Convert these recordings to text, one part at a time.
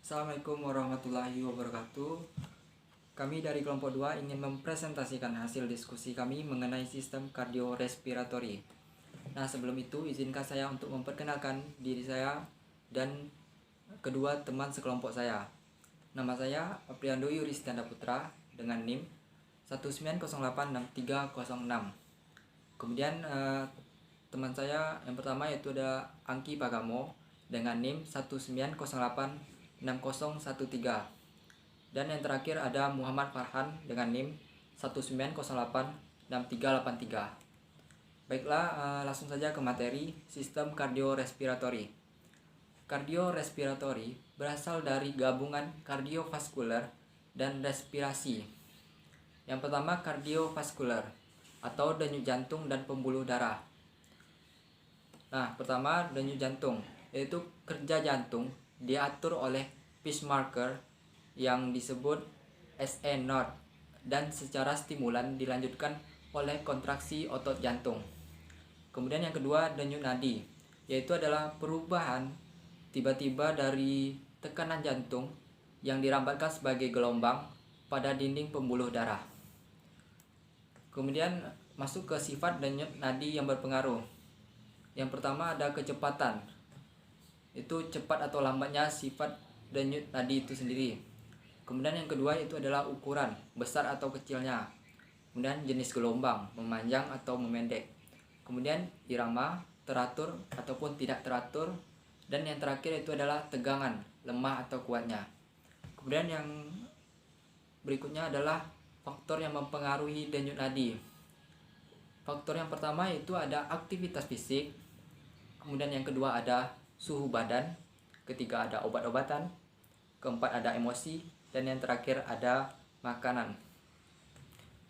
Assalamualaikum warahmatullahi wabarakatuh. Kami dari kelompok 2 ingin mempresentasikan hasil diskusi kami mengenai sistem kardiorespiratori. Nah, sebelum itu izinkan saya untuk memperkenalkan diri saya dan kedua teman sekelompok saya. Nama saya Apriando Yuristianda Putra dengan NIM 190863006. Kemudian teman saya yang pertama yaitu ada Angki Pagamo dengan NIM 190861013. Dan yang terakhir ada Muhammad Farhan dengan NIM 190863383. Baiklah, langsung saja ke materi sistem kardiorespiratori. Kardiorespiratori berasal dari gabungan kardiovaskuler dan respirasi. Yang pertama, kardiovaskuler atau denyut jantung dan pembuluh darah. Nah, pertama denyut jantung, yaitu kerja jantung diatur oleh pacemaker yang disebut SA0 dan secara stimulan dilanjutkan oleh kontraksi otot jantung. Kemudian yang kedua, denyut nadi, yaitu adalah perubahan tiba-tiba dari tekanan jantung yang dirambatkan sebagai gelombang pada dinding pembuluh darah. Kemudian masuk ke sifat denyut nadi yang berpengaruh. Yang pertama ada kecepatan, itu cepat atau lambatnya sifat denyut nadi itu sendiri. Kemudian yang kedua itu adalah ukuran, besar atau kecilnya. Kemudian jenis gelombang, memanjang atau memendek. Kemudian irama, teratur ataupun tidak teratur. Dan yang terakhir itu adalah tegangan, lemah atau kuatnya. Kemudian yang berikutnya adalah faktor yang mempengaruhi denyut nadi. Faktor yang pertama itu ada aktivitas fisik. Kemudian yang kedua ada suhu badan. Ketiga ada obat-obatan. Keempat ada emosi. Dan yang terakhir ada makanan.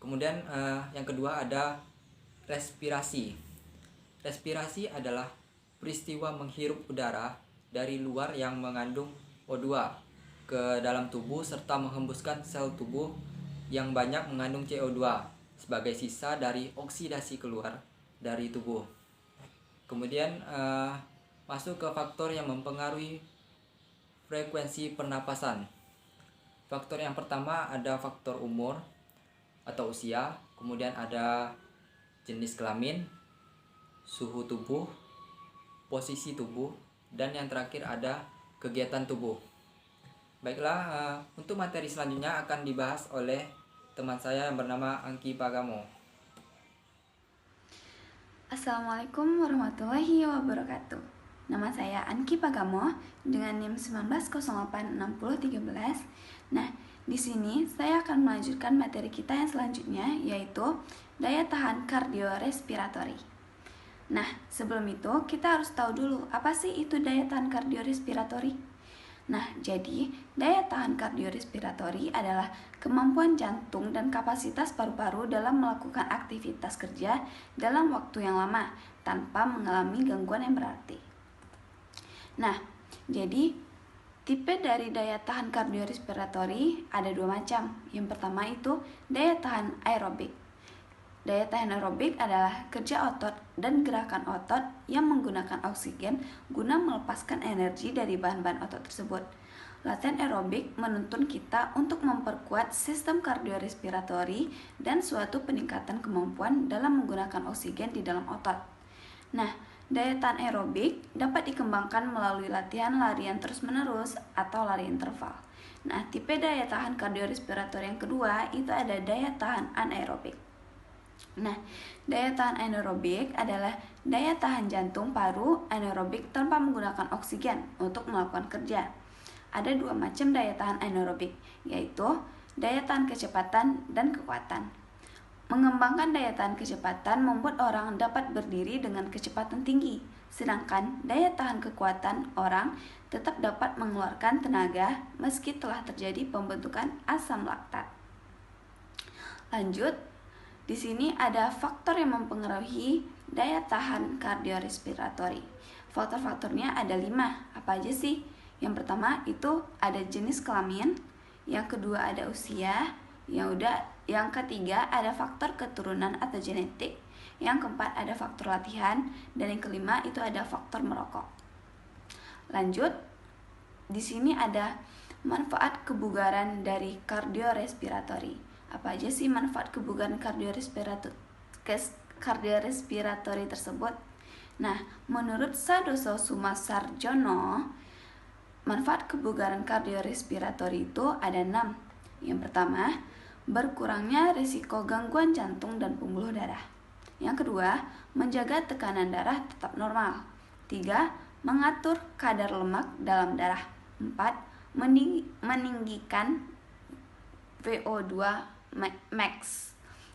Kemudian yang kedua ada respirasi. Respirasi adalah peristiwa menghirup udara dari luar yang mengandung O2 ke dalam tubuh serta menghembuskan sel tubuh yang banyak mengandung CO2 sebagai sisa dari oksidasi keluar dari tubuh. Kemudian masuk ke faktor yang mempengaruhi frekuensi pernapasan. Faktor yang pertama ada faktor umur atau usia, kemudian ada jenis kelamin, suhu tubuh, posisi tubuh, dan yang terakhir ada kegiatan tubuh. Baiklah, untuk materi selanjutnya akan dibahas oleh teman saya yang bernama Angki Pagamo. Assalamualaikum warahmatullahi wabarakatuh. Nama saya Angki Pagamo dengan NIM 190861013. Nah, di sini saya akan melanjutkan materi kita yang selanjutnya, yaitu daya tahan kardiorespiratori. Nah, sebelum itu kita harus tahu dulu apa sih itu daya tahan kardiorespiratori. Nah, jadi daya tahan kardiorespiratori adalah kemampuan jantung dan kapasitas paru-paru dalam melakukan aktivitas kerja dalam waktu yang lama tanpa mengalami gangguan yang berarti. Nah, jadi tipe dari daya tahan kardiorespiratori ada dua macam. Yang pertama itu daya tahan aerobik. Daya tahan aerobik adalah kerja otot dan gerakan otot yang menggunakan oksigen guna melepaskan energi dari bahan-bahan otot tersebut. Latihan aerobik menuntun kita untuk memperkuat sistem kardiorespiratori dan suatu peningkatan kemampuan dalam menggunakan oksigen di dalam otot. Nah, daya tahan aerobik dapat dikembangkan melalui latihan larian terus-menerus atau lari interval. Nah, tipe daya tahan kardiorespiratori yang kedua itu ada daya tahan anaerobik. Nah, daya tahan anaerobik adalah daya tahan jantung paru anaerobik tanpa menggunakan oksigen untuk melakukan kerja. Ada dua macam daya tahan anaerobik, yaitu daya tahan kecepatan dan kekuatan. Mengembangkan daya tahan kecepatan membuat orang dapat berdiri dengan kecepatan tinggi, sedangkan daya tahan kekuatan orang tetap dapat mengeluarkan tenaga meski telah terjadi pembentukan asam laktat. Lanjut, di sini ada faktor yang mempengaruhi daya tahan kardiorespiratori. Faktor-faktornya ada 5. Apa aja sih? Yang pertama itu ada jenis kelamin, yang kedua ada usia, yang ketiga ada faktor keturunan atau genetik, yang keempat ada faktor latihan, dan yang kelima itu ada faktor merokok. Lanjut, di sini ada manfaat kebugaran dari kardiorespiratori. Apa aja sih manfaat kebugaran kardiorespiratori tersebut? Nah, menurut Sadoso Sumasarjono, manfaat kebugaran kardiorespiratori itu ada 6. Yang pertama, berkurangnya risiko gangguan jantung dan pembuluh darah. Yang kedua, menjaga tekanan darah tetap normal. 3. Mengatur kadar lemak dalam darah. 4. Meninggikan VO2 max.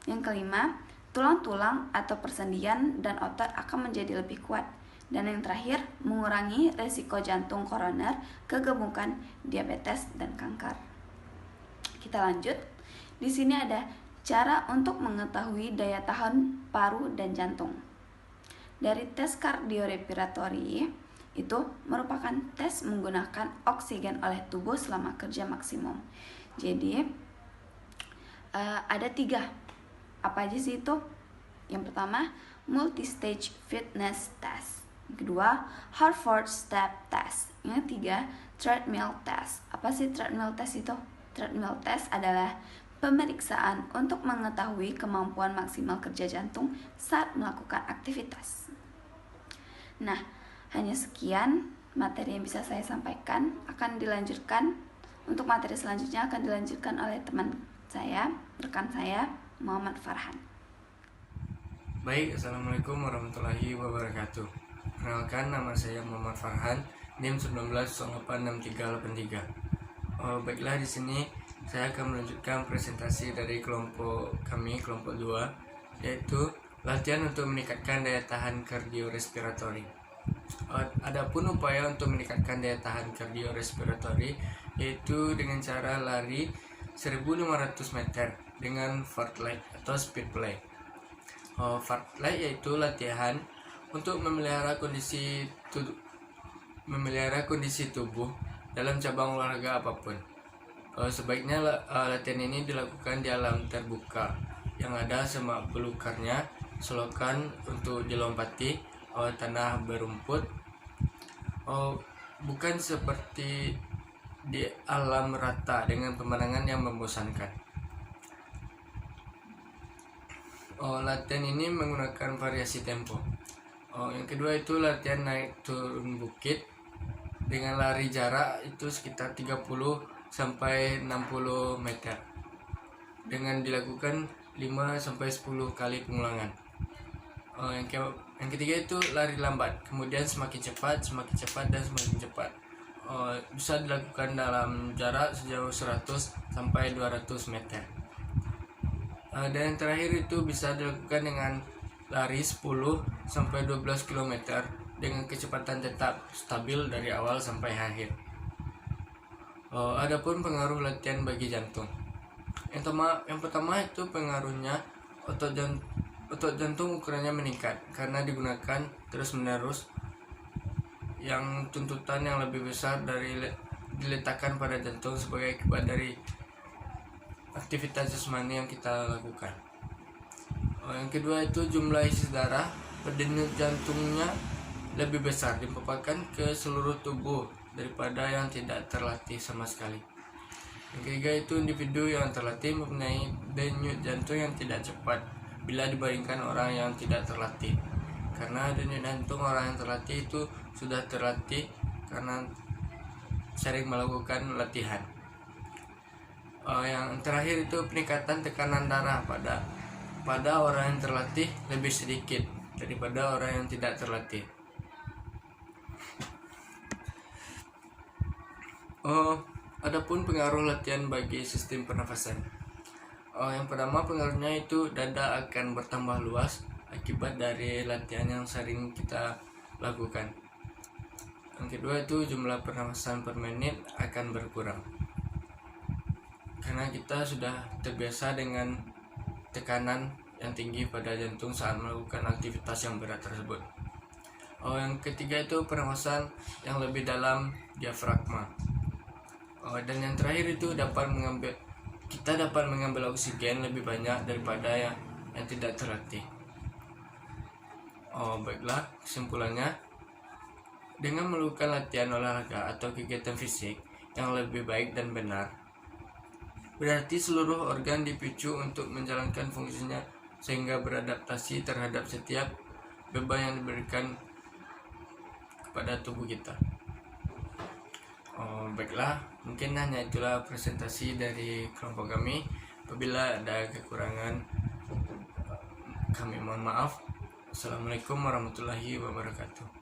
Yang kelima, tulang-tulang atau persendian dan otot akan menjadi lebih kuat. Dan yang terakhir, mengurangi risiko jantung koroner, kegemukan, diabetes, dan kanker. Kita lanjut. Di sini ada cara untuk mengetahui daya tahan paru dan jantung. Dari tes kardiorespiratori itu merupakan tes menggunakan oksigen oleh tubuh selama kerja maksimum. Jadi ada 3. Apa aja sih itu? Yang pertama, multi-stage fitness test. Yang kedua, Harvard Step Test. Yang ketiga, treadmill test. Apa sih treadmill test itu? Treadmill test adalah pemeriksaan untuk mengetahui kemampuan maksimal kerja jantung saat melakukan aktivitas. Nah, hanya sekian materi yang bisa saya sampaikan. Akan dilanjutkan, untuk materi selanjutnya akan dilanjutkan oleh rekan saya, Muhammad Farhan. Baik, Assalamualaikum warahmatullahi wabarakatuh. Perkenalkan, nama saya Muhammad Farhan, NIM 19086383. Baiklah, di sini saya akan melanjutkan presentasi dari kelompok 2, yaitu latihan untuk meningkatkan daya tahan kardiorespiratori. Adapun upaya untuk meningkatkan daya tahan kardiorespiratori yaitu dengan cara lari 1500 meter dengan fartlek atau speed play. Fartlek yaitu latihan untuk memelihara kondisi tubuh dalam cabang olahraga apapun. Sebaiknya latihan ini dilakukan di alam terbuka yang ada semak belukarnya, selokan untuk dilompati, tanah berumput, bukan seperti di alam rata dengan pemandangan yang membosankan. Latihan ini menggunakan variasi tempo. Yang kedua itu latihan naik turun bukit dengan lari jarak itu sekitar 30 sampai 60 meter dengan dilakukan 5 sampai 10 kali pengulangan. Yang ketiga itu lari lambat, kemudian semakin cepat dan semakin cepat. Bisa dilakukan dalam jarak sejauh 100 sampai 200 meter. Dan yang terakhir itu bisa dilakukan dengan lari 10 sampai 12 km dengan kecepatan tetap stabil dari awal sampai akhir. Adapun pengaruh latihan bagi jantung. Yang pertama itu pengaruhnya otot jantung ukurannya meningkat karena digunakan terus-menerus, yang tuntutan yang lebih besar diletakkan pada jantung sebagai akibat dari aktivitas jasmani yang kita lakukan. Yang kedua itu jumlah isi darah pada denyut jantungnya lebih besar dipaparkan ke seluruh tubuh daripada yang tidak terlatih sama sekali. Yang ketiga itu individu yang terlatih mempunyai denyut jantung yang tidak cepat bila dibandingkan orang yang tidak terlatih, karena denyut jantung orang yang terlatih itu sudah terlatih karena sering melakukan latihan. Yang terakhir itu peningkatan tekanan darah pada orang yang terlatih lebih sedikit daripada orang yang tidak terlatih. Adapun pengaruh latihan bagi sistem pernafasan. Yang pertama pengaruhnya itu dada akan bertambah luas akibat dari latihan yang sering kita lakukan. Yang kedua itu jumlah pernafasan per menit akan berkurang karena kita sudah terbiasa dengan tekanan yang tinggi pada jantung saat melakukan aktivitas yang berat tersebut. Yang ketiga itu pernafasan yang lebih dalam diafragma. Dan yang terakhir itu kita dapat mengambil oksigen lebih banyak daripada yang tidak terlatih. Baiklah, kesimpulannya, dengan melakukan latihan olahraga atau kegiatan fisik yang lebih baik dan benar. Berarti seluruh organ dipicu untuk menjalankan fungsinya sehingga beradaptasi terhadap setiap beban yang diberikan kepada tubuh kita. Baiklah, mungkin hanya itulah presentasi dari kelompok kami. Apabila ada kekurangan, kami mohon maaf. Assalamualaikum warahmatullahi wabarakatuh.